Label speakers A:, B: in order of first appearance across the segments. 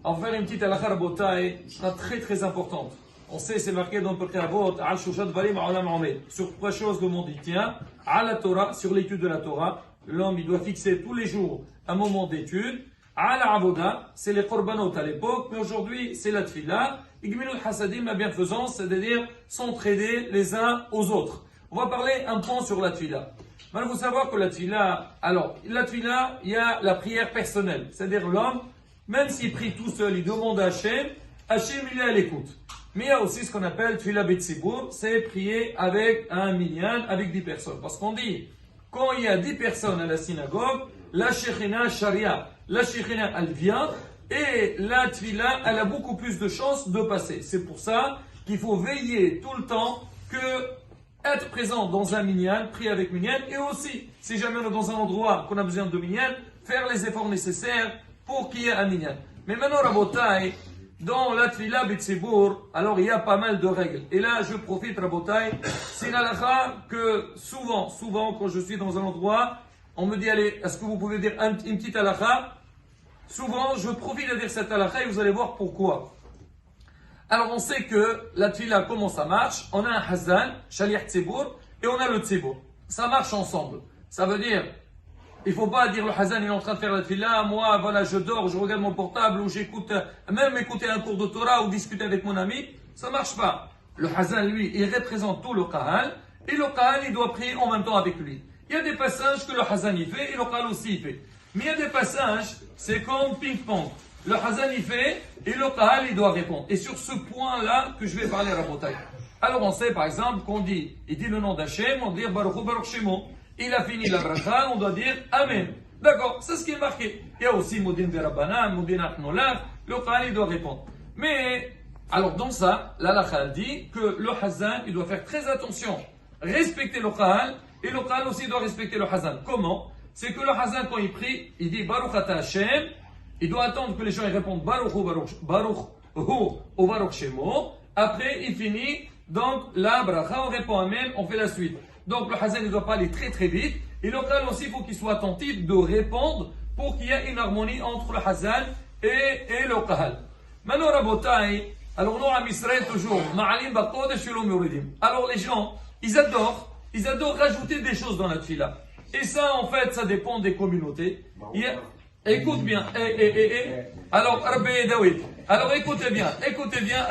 A: On va faire une petite halakha rabotai, sera très très importante. On sait, c'est marqué dans le Pirkei Avot, al shushat varim ha'olam omed. Sur trois choses, le monde y tient. À la Torah, sur l'étude de la Torah, l'homme il doit fixer tous les jours un moment d'étude. À la avoda, c'est les korbanot à l'époque, mais aujourd'hui c'est la tfila. Igminul hasadim, la bienfaisance, c'est-à-dire s'entraider les uns aux autres. On va parler un point sur la tfila. Maintenant, il faut savoir que la tfila, il y a la prière personnelle, c'est-à-dire l'homme, même s'il prie tout seul, il demande à Hachem, Hachem il est à l'écoute. Mais il y a aussi ce qu'on appelle tfila betsibour, c'est prier avec un minyan, avec 10 personnes. Parce qu'on dit, quand il y a 10 personnes à la synagogue, la shechina sharia, la shechina elle vient, et la tfila, elle a beaucoup plus de chances de passer. C'est pour ça qu'il faut veiller tout le temps que être présent dans un minyan, prier avec minyan, et aussi, si jamais on est dans un endroit qu'on a besoin de minyan, faire les efforts nécessaires pour qu'il y ait un minyan. Mais maintenant, Rabotai, dans la tfila betsibour, alors il y a pas mal de règles. Et là, je profite, Rabotai, c'est une halakha que souvent, quand je suis dans un endroit, on me dit, allez, est-ce que vous pouvez dire une petite halakha? Souvent, je profite de dire cette halakha et vous allez voir pourquoi. Alors, on sait que la tfila, comment ça marche? On a un hazan, shaliach tzibur, et on a le tzibur. Ça marche ensemble. Ça veut dire, il ne faut pas dire le hazan, il est en train de faire la tfila, moi, voilà, je dors, je regarde mon portable, ou j'écoute, même écouter un cours de Torah, ou discuter avec mon ami. Ça ne marche pas. Le hazan, lui, il représente tout le kahal, et le kahal, il doit prier en même temps avec lui. Il y a des passages que le hazan, il fait, et le kahal aussi, il fait. Mais il y a des passages, c'est comme ping-pong. Le hazan il fait et le kahal il doit répondre. Et sur ce point-là que je vais parler à Rabotai. Alors on sait par exemple qu'on dit, il dit le nom d'Hachem, on dit Baruch Baruch Shemo. Il a fini la bracha, on doit dire Amen. D'accord, c'est ce qui est marqué. Il y a aussi Moudin Verabana, Moudin Achnolach, le kahal il doit répondre. Mais, alors dans ça, l'halakha dit que le hazan il doit faire très attention, respecter le kahal, et le kahal aussi doit respecter le hazan. Comment? C'est que le hazan quand il prie, il dit Baruch Ata Hashem. Il doit attendre que les gens ils répondent Baruch ou Baruch Shemo. Après, il finit. Donc, la bracha, on répond Amen, on fait la suite. Donc, le hazan ne doit pas aller très très vite. Et le kahal aussi, il faut qu'il soit attentif de répondre pour qu'il y ait une harmonie entre le hazan et le kahal. Maintenant, Rabotai, alors nous, à Israël, toujours, Ma'alim Bakodesh Shalom Yuridim. Alors, les gens, ils adorent rajouter des choses dans la tfila. Et ça, en fait, ça dépend des communautés. Écoute bien, alors Rabbi David, alors écoutez bien,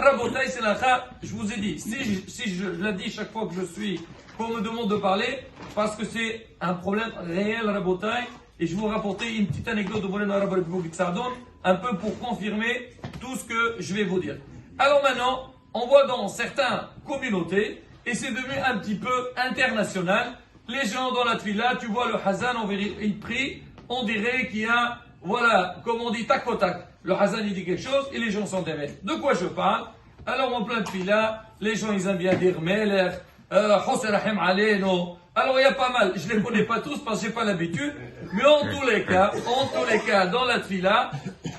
A: Rabotai c'est la kha, je vous ai dit, si je la dis chaque fois que je suis, qu'on me demande de parler, parce que c'est un problème réel Rabotai, et je vais vous rapporter une petite anecdote de Moulana Rabbi Sardon, un peu pour confirmer tout ce que je vais vous dire. Alors maintenant, on voit dans certaines communautés, et c'est devenu un petit peu international, les gens dans la tfila, tu vois le hazan, il prie, on dirait qu'il y a, voilà, comme on dit, tac au tac. Le hazan, il dit quelque chose et les gens sont derrière. De quoi je parle? Alors, en plein de tfila, les gens, ils aiment bien dire Melech, Hosserahim Aleino. Alors, il y a pas mal. Je ne les connais pas tous parce que j'ai pas l'habitude. Mais en tous les cas, dans la tfila,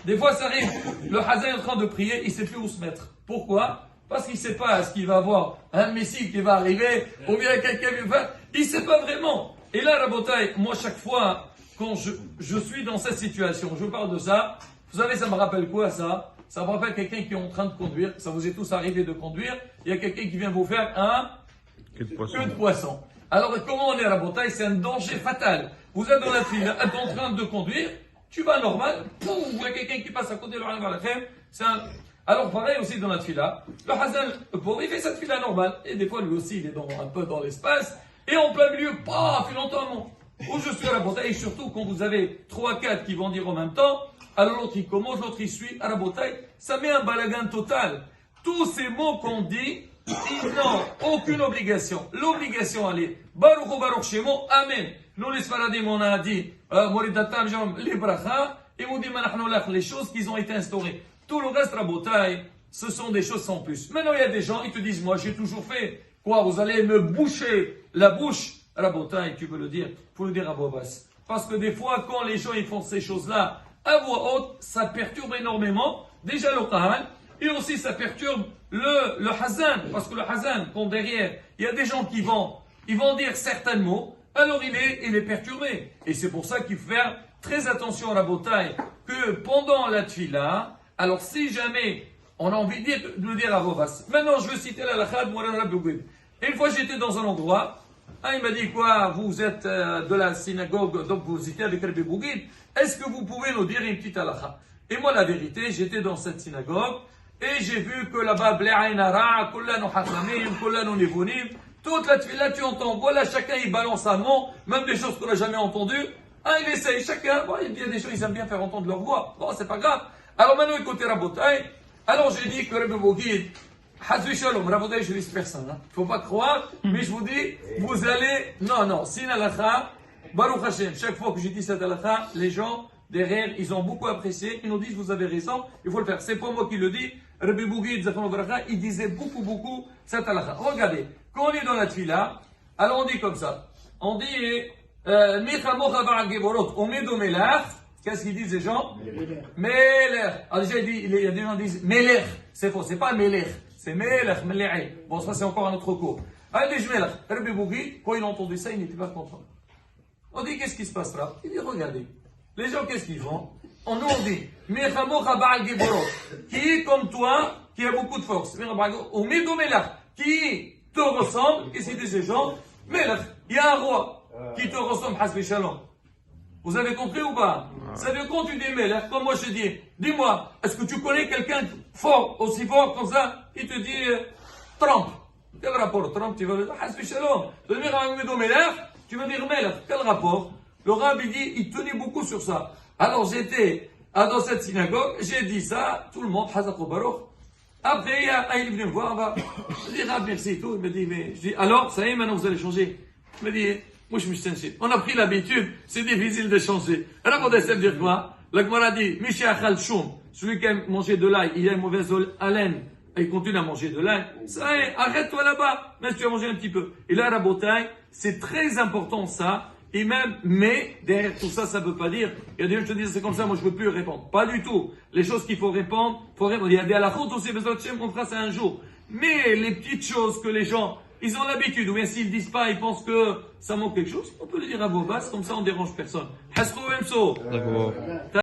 A: des fois, ça arrive. Le hazan est en train de prier, il sait plus où se mettre. Pourquoi? Parce qu'il ne sait pas ce qu'il va avoir. Un messie qui va arriver, ou bien quelqu'un qui va faire. Il ne sait pas vraiment. Et là, Rabotai, moi, chaque fois, quand je suis dans cette situation, je parle de ça, vous savez, ça me rappelle quoi ça? Ça me rappelle quelqu'un qui est en train de conduire, ça vous est tous arrivé de conduire, il y a quelqu'un qui vient vous faire un queue de poisson. Alors comment on est à la bataille? C'est un danger fatal. Vous êtes dans la file, êtes en train de conduire, tu vas normal, pouf, il y a quelqu'un qui passe à côté de la crème, c'est un... Alors pareil aussi dans la fila, le hazan, il fait cette fila normale, et des fois lui aussi il est un peu dans l'espace, et en plein milieu, paf, il entend un mot. Où je suis à la bataille, et surtout quand vous avez 3-4 qui vont dire en même temps, alors l'autre il commence, l'autre il suit à la bataille, ça met un balagan total. Tous ces mots qu'on dit, ils n'ont aucune obligation. L'obligation elle est Baruch Baruch Shemo, Amen. Nous les Sfaradim on a dit, Moridatam les bracha, et Moudim Manachnolach, les choses qui ont été instaurées. Tout le reste, la bataille, ce sont des choses sans plus. Maintenant il y a des gens, ils te disent, moi j'ai toujours fait, quoi, vous allez me boucher la bouche. Rabotai, tu peux le dire, il faut le dire à voix basse. Parce que des fois, quand les gens ils font ces choses-là à voix haute, ça perturbe énormément, déjà le kahal, et aussi ça perturbe le hazan. Parce que le hazan, quand derrière, il y a des gens qui vont dire certains mots, alors il est perturbé. Et c'est pour ça qu'il faut faire très attention à la bataille, que pendant la tfila, Alors, si jamais on a envie de le dire à voix basse, maintenant je veux citer la halakha de Moulana Rabbi Bougid. Une fois j'étais dans un endroit, il m'a dit quoi, vous êtes de la synagogue, donc vous étiez avec Rabbi Bougid, est-ce que vous pouvez nous dire une petite halakha? Et moi, la vérité, j'étais dans cette synagogue et j'ai vu que là-bas, Bla'ainara, Kullanu Hachamim, Kullanu Nivunim, toute la tefila, tu entends, voilà, chacun il balance un mot, même des choses qu'on n'a jamais entendues. Il essaye, chacun, bon, il y a des gens, ils aiment bien faire entendre leur voix. Bon, c'est pas grave. Alors maintenant, écoutez Rabotai. Alors j'ai dit que Rabbi Bougid, Hazvi Shalom, Rabotai, je vise personne. Il ne faut pas croire, mais je vous dis, vous allez. Non, sin halakha, Baruch Hashem. Chaque fois que je dis cette halakha, les gens derrière, ils ont beaucoup apprécié. Ils nous disent, vous avez raison, il faut le faire. C'est pas moi qui le dis. Rabbi Bougid, Zafon Baraka, il disait beaucoup cette halakha. Regardez, quand on est dans la tefila, alors on dit comme ça. On dit, qu'est-ce qu'ils disent les gens? Melech. Alors déjà, il y a des gens qui disent Melech. C'est faux, c'est pas Melech. C'est Melech, Melech. Bon, ça c'est encore un autre cours. Alors il dit Melech. Rabbi Bougid, quand il a entendu ça, il n'était pas content. On dit, qu'est-ce qui se passera? Il dit, regardez. Les gens, qu'est-ce qu'ils font? On nous dit, qui est comme toi, qui a beaucoup de force. Qui te ressemble, qu'est-ce qu'ils disent les gens? Melech. Il y a un roi qui te ressemble, Hasbi Shalom. Vous avez compris ou pas? Ça veut dire quand tu dis Melech, comme moi je dis, dis-moi, est-ce que tu connais quelqu'un fort, aussi fort comme ça? Il te dit Trump. Quel rapport? Trump, tu vas dire Hasbi Shalom. Tu vas dire Melech, tu vas dire Melech. Quel rapport? Le rabbi dit, il tenait beaucoup sur ça. Alors j'étais dans cette synagogue, j'ai dit ça, tout le monde, Hazak Baruch. Après, il est venu me voir, je dis, Rab, merci et tout. Il me dit, mais, je dis, alors, ça y est, maintenant vous allez changer. Il me dit, moi je me suis on a pris l'habitude, c'est difficile de changer. Alors, on essaie de dire quoi? La Gemara dit, Miché Achal Shum, celui qui a mangé de l'ail, il a une mauvaise haleine, et il continue à manger de l'ail. Ça y est, arrête-toi là-bas, même si tu as mangé un petit peu. Et là, Rabotai, c'est très important ça. Et même, mais, derrière tout ça, ça ne veut pas dire, il y a des gens qui te disent, c'est comme ça, moi je ne veux plus répondre. Pas du tout. Les choses qu'il faut répondre, il y a des halakhot aussi, on fera ça un jour. Mais les petites choses que les gens, ils ont l'habitude, ou bien s'ils ne disent pas, ils pensent que ça manque quelque chose, on peut le dire à voix basse, comme ça on ne dérange personne.